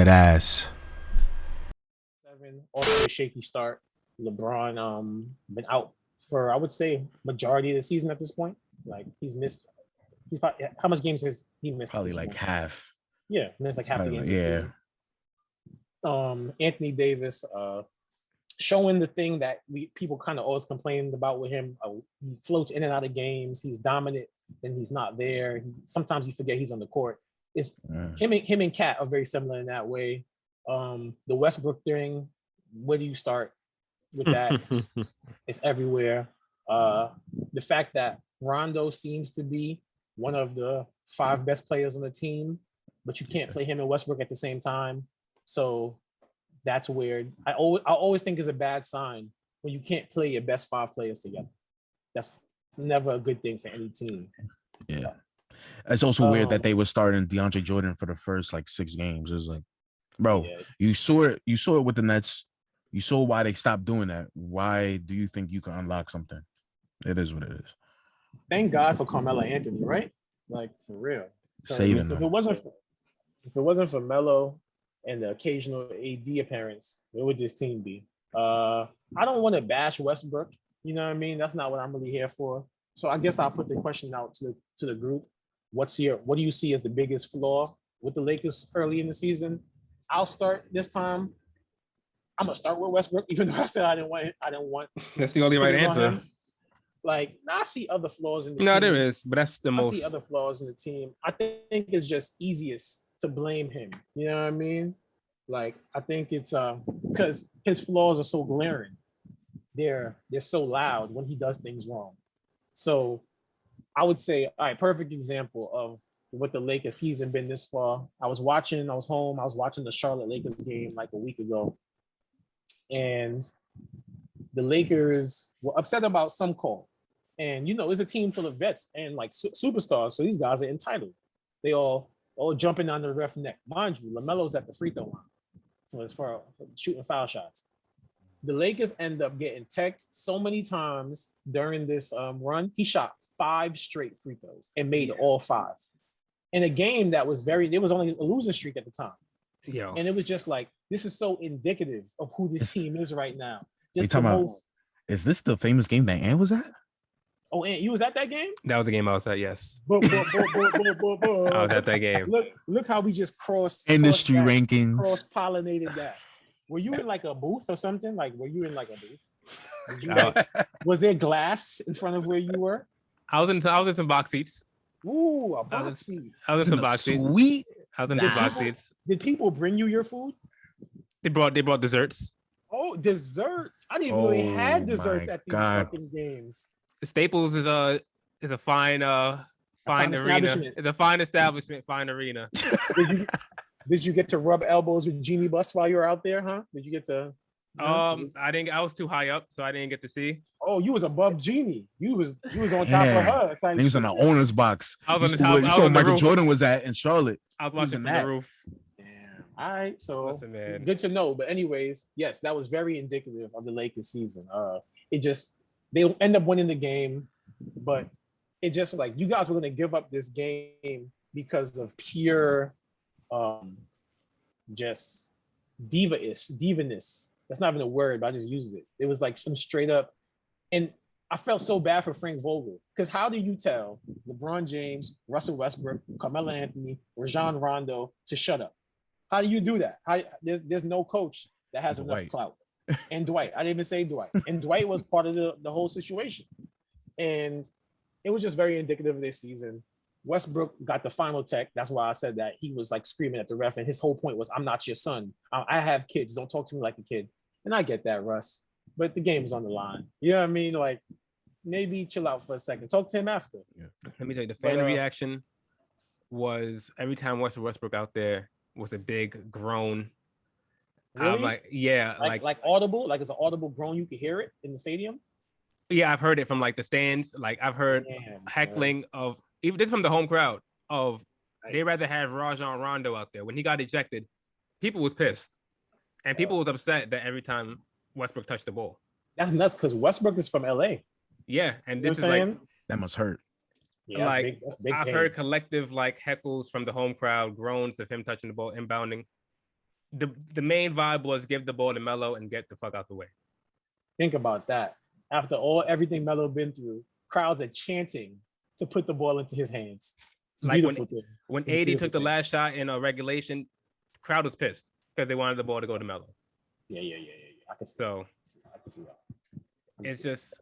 Dead ass. Seven, also a shaky start. LeBron been out for I would say majority of the season at this point. Like he's missed. He's probably how much games has he missed at Probably this like point? half. Yeah, missed like half the Probably games like, this yeah. season. Anthony Davis showing the thing that we people kind of always complained about with him. He floats in and out of games. He's dominant, then he's not there. Sometimes you forget he's on the court. It's him and Cat are very similar in that way. The Westbrook thing, where do you start with that? It's everywhere. The fact that Rondo seems to be one of the five best players on the team, but you can't play him and Westbrook at the same time. So that's weird. I always think it's a bad sign when you can't play your best five players together. That's never a good thing for any team. Yeah. It's also weird that they were starting DeAndre Jordan for the first like 6 games. It was like, bro, you saw it with the Nets. You saw why they stopped doing that. Why do you think you can unlock something? It is what it is. Thank God for Carmelo Anthony, right? Like for real. Saving them. If it wasn't for Melo and the occasional AD appearance, where would this team be? I don't want to bash Westbrook. You know what I mean? That's not what I'm really here for. So I guess I'll put the question out to the group. What do you see as the biggest flaw with the Lakers early in the season? I'll start this time. I'm gonna start with Westbrook, even though I said I didn't want. That's the only right answer. Like, I see other flaws in the team. No, there is, but that's the most. I see other flaws in the team. I think it's just easiest to blame him. You know what I mean? Like, I think it's because his flaws are so glaring. They're so loud when he does things wrong. So I would say, all right, perfect example of what the Lakers season been this far. I was watching the Charlotte Lakers game like a week ago. And the Lakers were upset about some call. And, it's a team full of vets and like superstars. So these guys are entitled. They all jumping on the ref neck. Mind you, LaMelo's at the free throw line for shooting foul shots. The Lakers end up getting teched so many times during this run. He shot 5 straight free throws and made all 5. In a game that was there was only a losing streak at the time. Yeah. And it was just like, this is so indicative of who this team is right now. Just is this the famous game that Ant was at? Oh, Ant, you was at that game? That was the game I was at, yes. I was at that game. Look how we just industry rankings. Cross-pollinated that. Were you in like a booth or something? Like, were you in like a booth? Was there glass in front of where you were? I was in some box seats. Ooh, a box seat. I was in some box seats. Sweet. I was in some box seats. Did people bring you your food? They brought desserts. Oh, desserts! I didn't even know they had desserts at these fucking games. Staples is a fine arena. It's a fine establishment, fine arena. Did you get to rub elbows with Jeannie Buss while you were out there, huh? Did you get to? I didn't. I was too high up, so I didn't get to see. Oh, you was above Jeannie. You was on top of her. He was in the owner's box. I was on the top. You saw Michael Jordan was at in Charlotte. I was watching from the roof. Damn. All right, so listen, man. Good to know. But anyways, yes, that was very indicative of the Lakers season. They end up winning the game, but it just like you guys were going to give up this game because of pure, just divaness. That's not even a word, but I just used it. It was like some straight up, and I felt so bad for Frank Vogel because how do you tell LeBron James, Russell Westbrook, Carmelo Anthony, Rajon Rondo to shut up? How do you do that? There's no coach that has enough clout. And Dwight, I didn't even say Dwight. And Dwight was part of the whole situation. And it was just very indicative of this season. Westbrook got the final tech. That's why I said that he was like screaming at the ref. And his whole point was, I'm not your son. I have kids. Don't talk to me like a kid. And I get that, Russ. But the game is on the line. You know what I mean? Like, maybe chill out for a second. Talk to him after. Yeah. Let me tell you, the fan reaction was every time Westbrook out there was a big groan. Really? Like audible, like it's an audible groan. You could hear it in the stadium. Yeah, I've heard it from like the stands. Like I've heard heckling of even this from the home crowd of they'd rather have Rajon Rondo out there. When he got ejected, people was pissed, and people was upset that every time Westbrook touched the ball. That's nuts because Westbrook is from LA. Yeah, and this is like that must hurt. Yeah, like that's big I've heard collective like heckles from the home crowd, groans of him touching the ball, inbounding. the main vibe was give the ball to Melo and get the fuck out the way. Think about that. After everything Melo been through, crowds are chanting to put the ball into his hands. It's like beautiful thing. When AD took the last shot in a regulation, crowd was pissed because they wanted the ball to go to Melo. Yeah. I can see that. It's just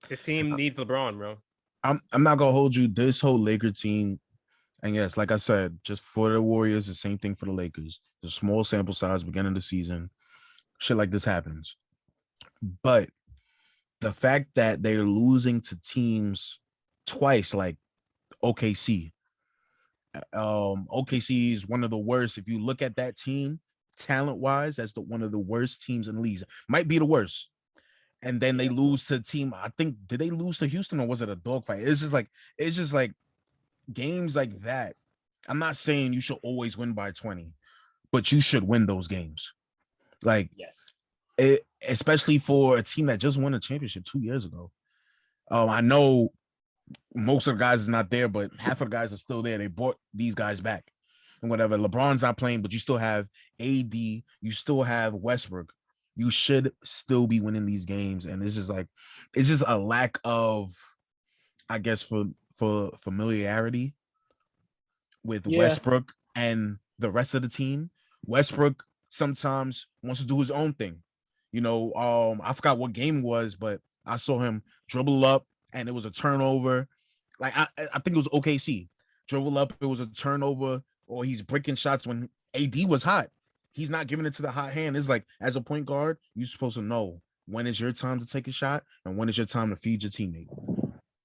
this team needs LeBron, bro. I'm not gonna hold you. This whole Laker team, and yes, like I said, just for the Warriors, the same thing for the Lakers. The small sample size, beginning of the season, shit like this happens. But the fact that they're losing to teams twice, like OKC. OKC is one of the worst. If you look at that team, talent-wise, that's one of the worst teams in the league. Might be the worst. And then they lose to the team. I think, did they lose to Houston or was it a dogfight? It's just like games like that. I'm not saying you should always win by 20, but you should win those games. Like, yes, especially for a team that just won a championship 2 years ago. I know most of the guys is not there, but half of the guys are still there. They brought these guys back and whatever. LeBron's not playing, but you still have AD, you still have Westbrook. You should still be winning these games. And it's just a lack of, I guess, for familiarity with Westbrook and the rest of the team. Westbrook sometimes wants to do his own thing. I forgot what game it was, but I saw him dribble up and it was a turnover. Like I think it was OKC. Dribble up, it was a turnover, or he's breaking shots when AD was hot. He's not giving it to the hot hand. It's like, as a point guard, you're supposed to know when is your time to take a shot and when is your time to feed your teammate.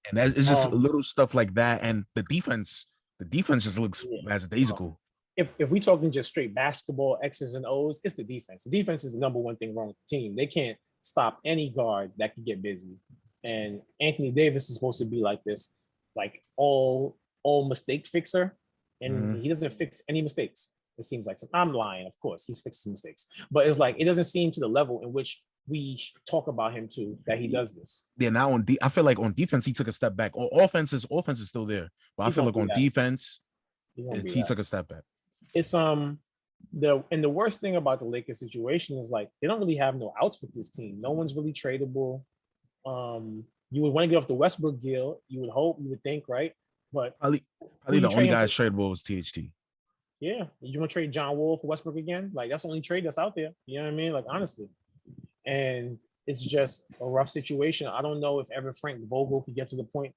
And it's just little stuff like that. And the defense just looks as daisical. If we talking just straight basketball, X's and O's, it's the defense. The defense is the number one thing wrong with the team. They can't stop any guard that can get busy. And Anthony Davis is supposed to be like this, like all mistake fixer. And he doesn't fix any mistakes. It seems like I'm lying, of course. He's fixing mistakes. But it's like it doesn't seem to the level in which we talk about him to that he does this. Yeah, now I feel like on defense he took a step back. On offense is still there. But I feel like on defense, he took a step back. It's the worst thing about the Lakers situation is like they don't really have no outs with this team. No one's really tradable. You would want to get off the Westbrook deal. You would think, right? But probably the only guy tradable was THT. Yeah, you want to trade John Wall for Westbrook again? Like that's the only trade that's out there. You know what I mean? Like honestly, and it's just a rough situation. I don't know if ever Frank Vogel could get to the point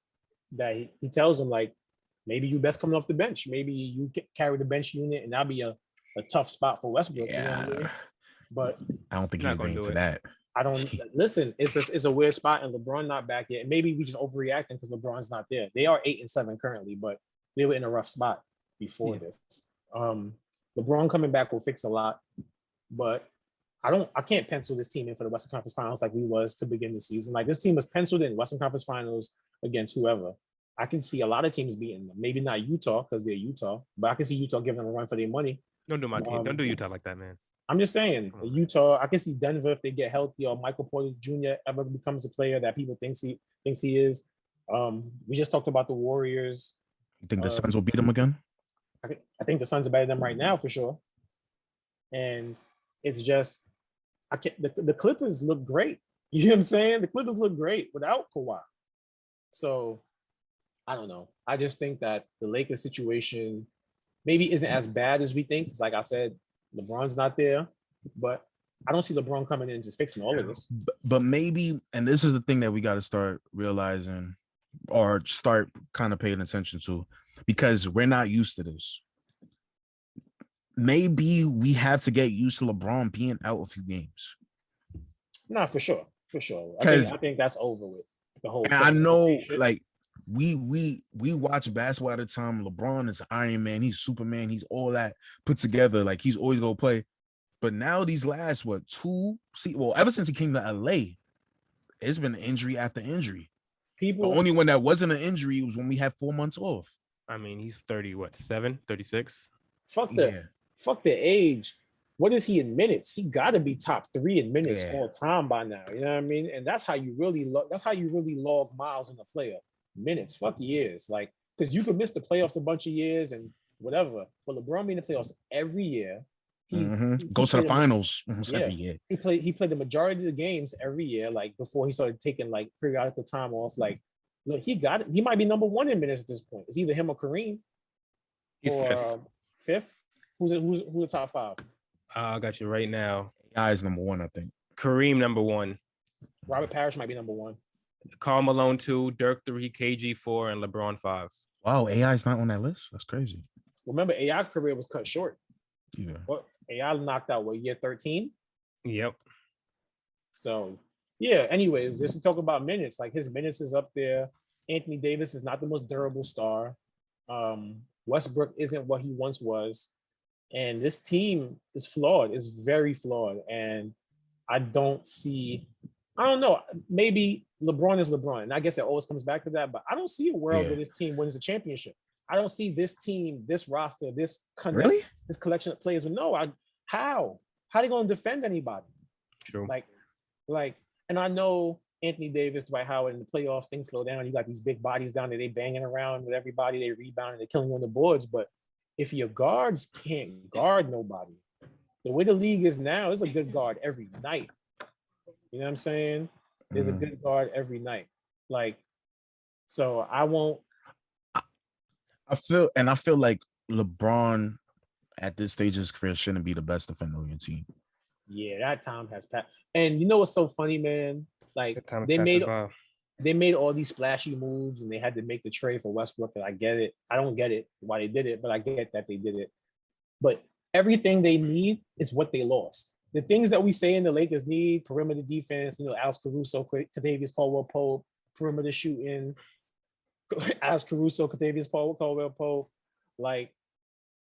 that he tells him like, maybe you best coming off the bench. Maybe you carry the bench unit, and that'll be a tough spot for Westbrook. Yeah, you know what I mean? But I don't think he's going to that. I don't listen. It's a weird spot, and LeBron not back yet. Maybe we just overreacting because LeBron's not there. They are 8-7 currently, but they were in a rough spot before this. LeBron coming back will fix a lot, but I can't pencil this team in for the Western Conference Finals like we was to begin the season. Like this team was penciled in Western Conference Finals against whoever. I can see a lot of teams beating them. Maybe not Utah because they're Utah, but I can see Utah giving them a run for their money. Don't do my team. Don't do Utah like that, man. I'm just saying, Utah. I can see Denver if they get healthy, or Michael Porter Jr. ever becomes a player that people thinks he is. We just talked about the Warriors. You think the Suns will beat them again? I think the Suns are better than them right now for sure. And it's just, the Clippers look great. You know what I'm saying? The Clippers look great without Kawhi. So I don't know. I just think that the Lakers situation maybe isn't as bad as we think. Like I said, LeBron's not there, but I don't see LeBron coming in and just fixing all of this. But maybe, and this is the thing that we got to start realizing or start kind of paying attention to, because we're not used to this. Maybe we have to get used to LeBron being out a few games. No, for sure. I think that's over with. The whole. And I know, like, we watch basketball at a time. LeBron is Iron Man. He's Superman. He's all that put together. Like, he's always gonna play. But now these last ever since he came to LA, it's been injury after injury. The only one that wasn't an injury was when we had 4 months off. I mean, he's 36. Fuck the age. What is he in minutes? He got to be top 3 in minutes all time by now. You know what I mean? And that's how you really log miles in a player. Minutes, fuck years. Like, because you could miss the playoffs a bunch of years and whatever. But LeBron made the playoffs every year. He goes to the finals almost every year. He played the majority of the games every year, like before he started taking like periodical time off. Like, look, he got it. He might be number one in minutes at this point. It's either him or Kareem. He's fifth. Who's the top five? I got you right now. AI is number one, I think. Kareem number one. Robert Parrish might be number one. Karl Malone 2, Dirk 3, KG 4, and LeBron 5. Wow, AI is not on that list. That's crazy. Remember, AI's career was cut short. Yeah. What AI knocked out year 13? Yep. So yeah. Anyways, just to talk about minutes, like his minutes is up there. Anthony Davis is not the most durable star. Westbrook isn't what he once was, and this team is flawed. It's very flawed, and I don't know. Maybe LeBron is LeBron, and I guess it always comes back to that. But I don't see a world where this team wins a championship. I don't see this team, this roster, this collection of players. No, how are they going to defend anybody? True. Like, and I know Anthony Davis, Dwight Howard in the playoffs, things slow down. You got these big bodies down there, they banging around with everybody, they rebounding, they're killing you on the boards. But if your guards can't guard nobody, the way the league is now, there's a good guard every night. You know what I'm saying? There's a good guard every night. Like, so I feel like LeBron at this stage of his career shouldn't be the best defender on your team. Yeah, that time has passed. And you know what's so funny, man? Like they made all these splashy moves and they had to make the trade for Westbrook. And I get it. I don't get it why they did it, but I get that they did it. But everything they need is what they lost. The things that we say in the Lakers need: perimeter defense, Alex Caruso, Kentavious Caldwell-Pope, perimeter shooting, Alex Caruso, Kentavious Caldwell-Pope, like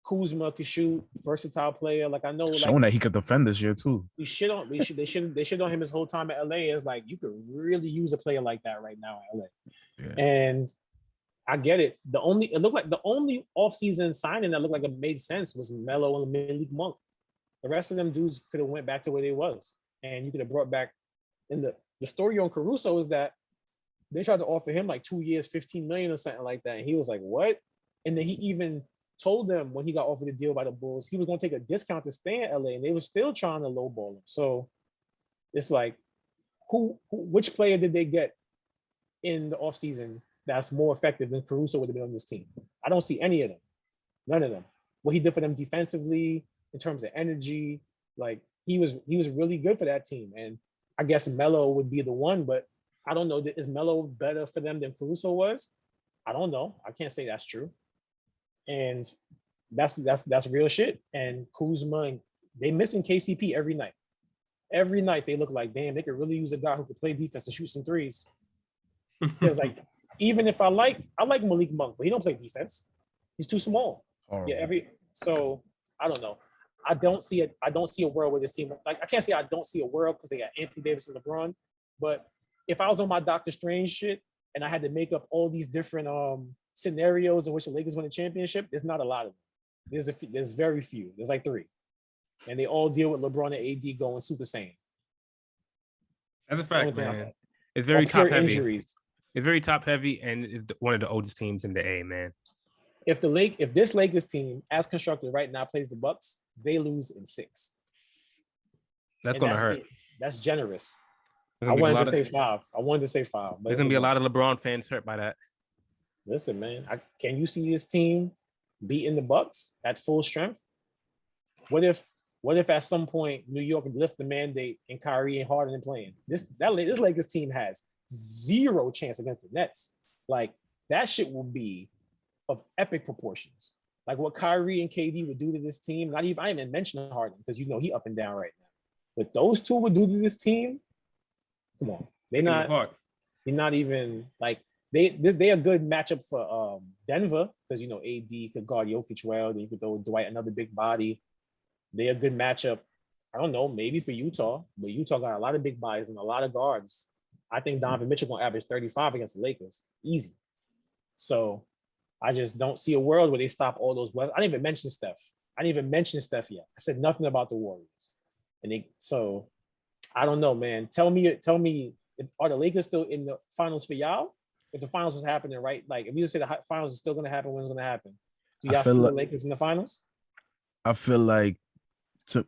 Kuzma could shoot, versatile player. Like I know, showing that he could defend this year too. They shit on him his whole time at LA. Is like you could really use a player like that right now at LA. Yeah. And I get it. It looked like the only offseason signing that looked like it made sense was Melo and Malik Monk. The rest of them dudes could have went back to where they was, and you could have brought back. And the story on Caruso is that they tried to offer him like 2 years, $15 million or something like that, and he was like, "What?" And then he even told them when he got offered a deal by the Bulls, he was going to take a discount to stay in LA, and they were still trying to lowball him. So it's like, which player did they get in the offseason that's more effective than Caruso would have been on this team? I don't see any of them. None of them. What he did for them defensively, in terms of energy, like he was really good for that team. And I guess Melo would be the one, but I don't know. Is Melo better for them than Caruso was? I don't know. I can't say that's true. And that's real shit. And Kuzma, they missing KCP every night. Every night they look like, damn, they could really use a guy who could play defense and shoot some threes. Because like, even if I like Malik Monk, but he don't play defense. He's too small. So I don't know. I don't see a world where this team, like I can't say I don't see a world because they got Anthony Davis and LeBron. But if I was on my Doctor Strange shit and I had to make up all these different scenarios in which the Lakers win a championship, there's not a lot of them. There's very few. There's like 3. And they all deal with LeBron and AD going Super Saiyan. That's a fact, man. It's very top heavy. Injuries. It's very top heavy, and it's one of the oldest teams in the A, man. If this Lakers team, as constructed right now, plays the Bucks, they lose in 6. That's gonna hurt. That's generous. I wanted to say 5. But there's gonna be a lot of LeBron fans hurt by that. Listen, man, can you see this team beating the Bucks at full strength? What if at some point New York lift the mandate and Kyrie and Harden and playing? This Lakers team has 0 chance against the Nets. Like that shit will be of epic proportions. Like what Kyrie and KD would do to this team. I didn't even mention Harden because he up and down right now. What those two would do to this team, come on. They're not even like they're a good matchup for Denver because AD could guard Jokic well. Then you could throw Dwight, another big body. They're a good matchup. I don't know, maybe for Utah, but Utah got a lot of big bodies and a lot of guards. I think Donovan Mitchell gonna average 35 against the Lakers, easy. So I just don't see a world where they stop all those West. I didn't even mention Steph yet. I said nothing about the Warriors, so I don't know, man. Tell me, are the Lakers still in the finals for y'all? If the finals was happening, right? Like if you just say the finals is still gonna happen, when it's gonna happen? Do I y'all feel see the like Lakers in the finals? I feel like to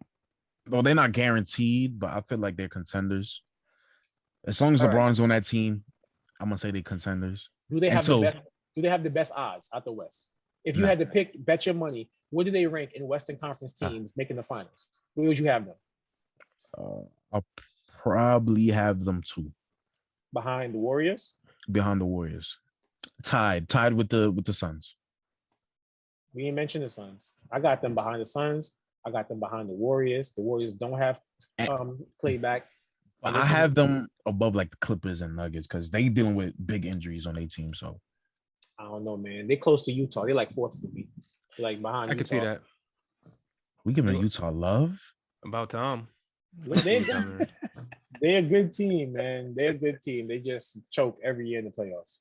well, they're not guaranteed, but I feel like they're contenders. As long as All right. LeBron's on that team, I'm gonna say they contenders. Do they have the Until best? Do they have the best odds out the West? If you no, had to pick, bet your money, where do they rank in Western Conference teams making the finals? Where would you have them? I'll probably have them two Behind the Warriors? behind the Warriors, tied with the Suns. We ain't mentioned the Suns. I got them behind the Suns. I got them behind the Warriors. The Warriors don't have Clay back. But I have them above like the Clippers and Nuggets because they dealing with big injuries on their team. So I don't know, man. They're close to Utah. They're like fourth for me. They're like behind. I can see that. We giving Utah love. About time. They're a good team, man. They're a good team. They just choke every year in the playoffs.